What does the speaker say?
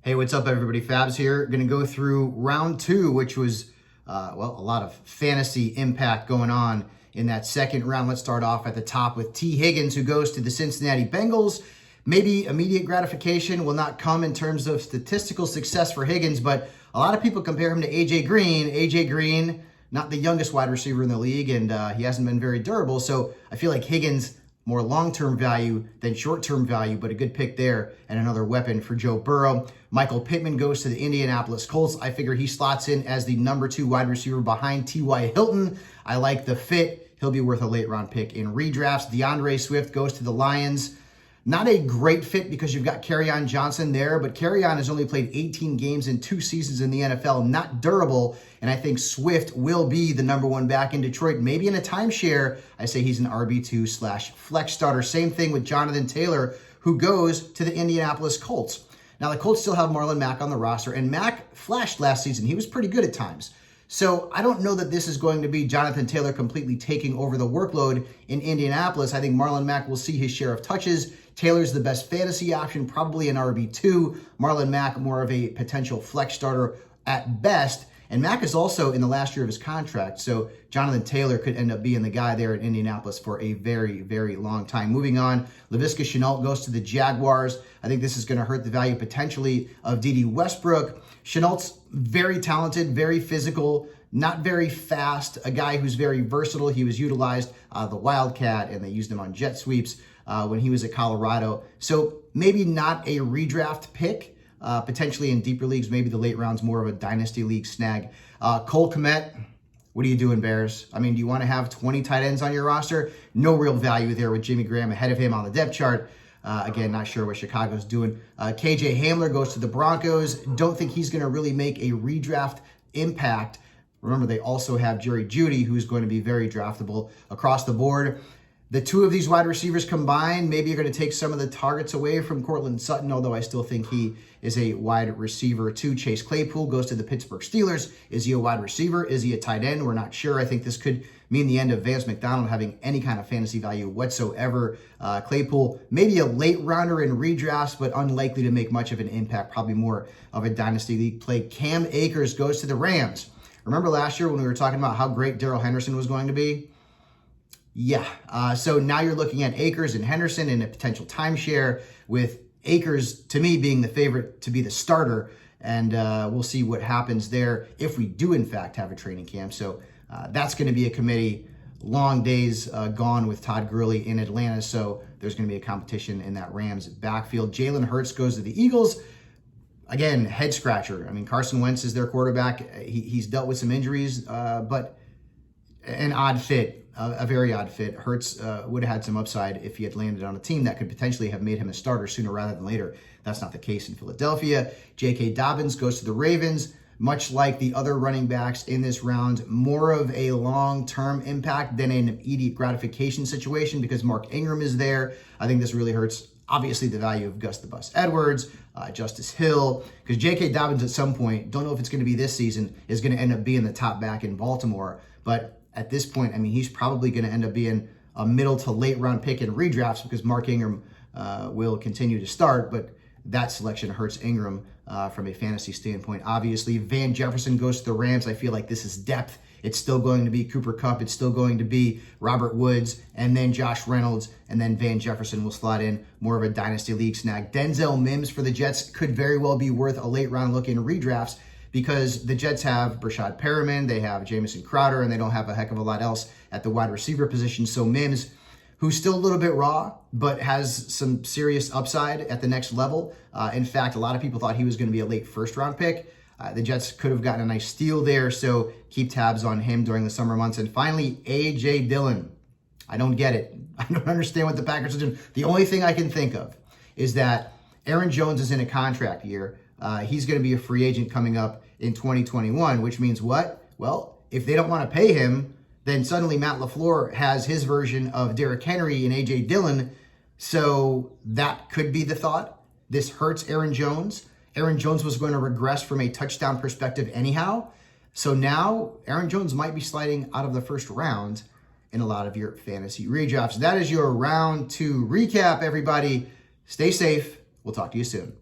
Hey, what's up, everybody? Fabs here. Going to go through round two, which was, a lot of fantasy impact going on in that second round. Let's start off at the top with T. Higgins, who goes to the Cincinnati Bengals. Maybe immediate gratification will not come in terms of statistical success for Higgins, but a lot of people compare him to A.J. Green. A.J. Green, not the youngest wide receiver in the league, and he hasn't been very durable. So I feel like Higgins, more long-term value than short-term value, but a good pick there and another weapon for Joe Burrow. Michael Pittman goes to the Indianapolis Colts. I figure he slots in as the number 2 wide receiver behind T.Y. Hilton. I like the fit. He'll be worth a late-round pick in redrafts. DeAndre Swift goes to the Lions. Not a great fit because you've got Kerryon Johnson there, but Kerryon has only played 18 games in 2 seasons in the NFL, not durable, and I think Swift will be the number 1 back in Detroit, maybe in a timeshare. I say he's an RB2/flex starter. Same thing with Jonathan Taylor, who goes to the Indianapolis Colts. Now, the Colts still have Marlon Mack on the roster, and Mack flashed last season. He was pretty good at times. So I don't know that this is going to be Jonathan Taylor completely taking over the workload in Indianapolis. I think Marlon Mack will see his share of touches. Taylor's the best fantasy option, probably an RB2. Marlon Mack, more of a potential flex starter at best. And Mack is also in the last year of his contract, so Jonathan Taylor could end up being the guy there in Indianapolis for a very, very long time. Moving on, Laviska Shenault goes to the Jaguars. I think this is going to hurt the value potentially of Dede Westbrook. Shenault's very talented, very physical, not very fast, a guy who's very versatile. He was utilized the Wildcat, and they used him on jet sweeps when he was at Colorado. So maybe not a redraft pick. Potentially in deeper leagues, maybe the late round's more of a dynasty league snag. Cole Kmet, what are you doing, Bears? I mean, do you want to have 20 tight ends on your roster? No real value there with Jimmy Graham ahead of him on the depth chart. Again, not sure what Chicago's doing. KJ Hamler goes to the Broncos. Don't think he's going to really make a redraft impact. Remember, they also have Jerry Jeudy, who's going to be very draftable across the board. The 2 of these wide receivers combined, maybe you're going to take some of the targets away from Courtland Sutton, although I still think he is a wide receiver too. Chase Claypool goes to the Pittsburgh Steelers. Is he a wide receiver? Is he a tight end? We're not sure. I think this could mean the end of Vance McDonald having any kind of fantasy value whatsoever. Claypool, maybe a late rounder in redrafts, but unlikely to make much of an impact, probably more of a dynasty league play. Cam Akers goes to the Rams. Remember last year when we were talking about how great Darrell Henderson was going to be? Yeah, so now you're looking at Akers and Henderson in a potential timeshare, with Akers, to me, being the favorite to be the starter, and we'll see what happens there if we do, in fact, have a training camp. So that's going to be a committee. Long days gone with Todd Gurley in Atlanta, so there's going to be a competition in that Rams backfield. Jalen Hurts goes to the Eagles. Again, head scratcher. I mean, Carson Wentz is their quarterback. He's dealt with some injuries, but an odd fit. A very odd fit. Hurts would have had some upside if he had landed on a team that could potentially have made him a starter sooner rather than later. That's not the case in Philadelphia. J.K. Dobbins goes to the Ravens. Much like the other running backs in this round, more of a long-term impact than an immediate gratification situation because Mark Ingram is there. I think this really hurts, obviously, the value of Gus the Bus Edwards, Justice Hill, because J.K. Dobbins at some point, don't know if it's going to be this season, is going to end up being the top back in Baltimore. But at this point, I mean, he's probably going to end up being a middle to late round pick in redrafts because Mark Ingram will continue to start, but that selection hurts Ingram from a fantasy standpoint. Obviously, Van Jefferson goes to the Rams. I feel like this is depth. It's still going to be Cooper Kupp. It's still going to be Robert Woods, and then Josh Reynolds, and then Van Jefferson will slot in, more of a dynasty league snag. Denzel Mims for the Jets could very well be worth a late round look in redrafts, because the Jets have Brashad Perriman, they have Jamison Crowder, and they don't have a heck of a lot else at the wide receiver position. So Mims, who's still a little bit raw, but has some serious upside at the next level. In fact, a lot of people thought he was going to be a late first-round pick. The Jets could have gotten a nice steal there, so keep tabs on him during the summer months. And finally, A.J. Dillon. I don't get it. I don't understand what the Packers are doing. The only thing I can think of is that Aaron Jones is in a contract year. He's going to be a free agent coming up in 2021, which means what? Well, if they don't want to pay him, then suddenly Matt LaFleur has his version of Derrick Henry and A.J. Dillon. So that could be the thought. This hurts Aaron Jones. Aaron Jones was going to regress from a touchdown perspective anyhow. So now Aaron Jones might be sliding out of the first round in a lot of your fantasy redrafts. That is your round 2 recap, everybody. Stay safe. We'll talk to you soon.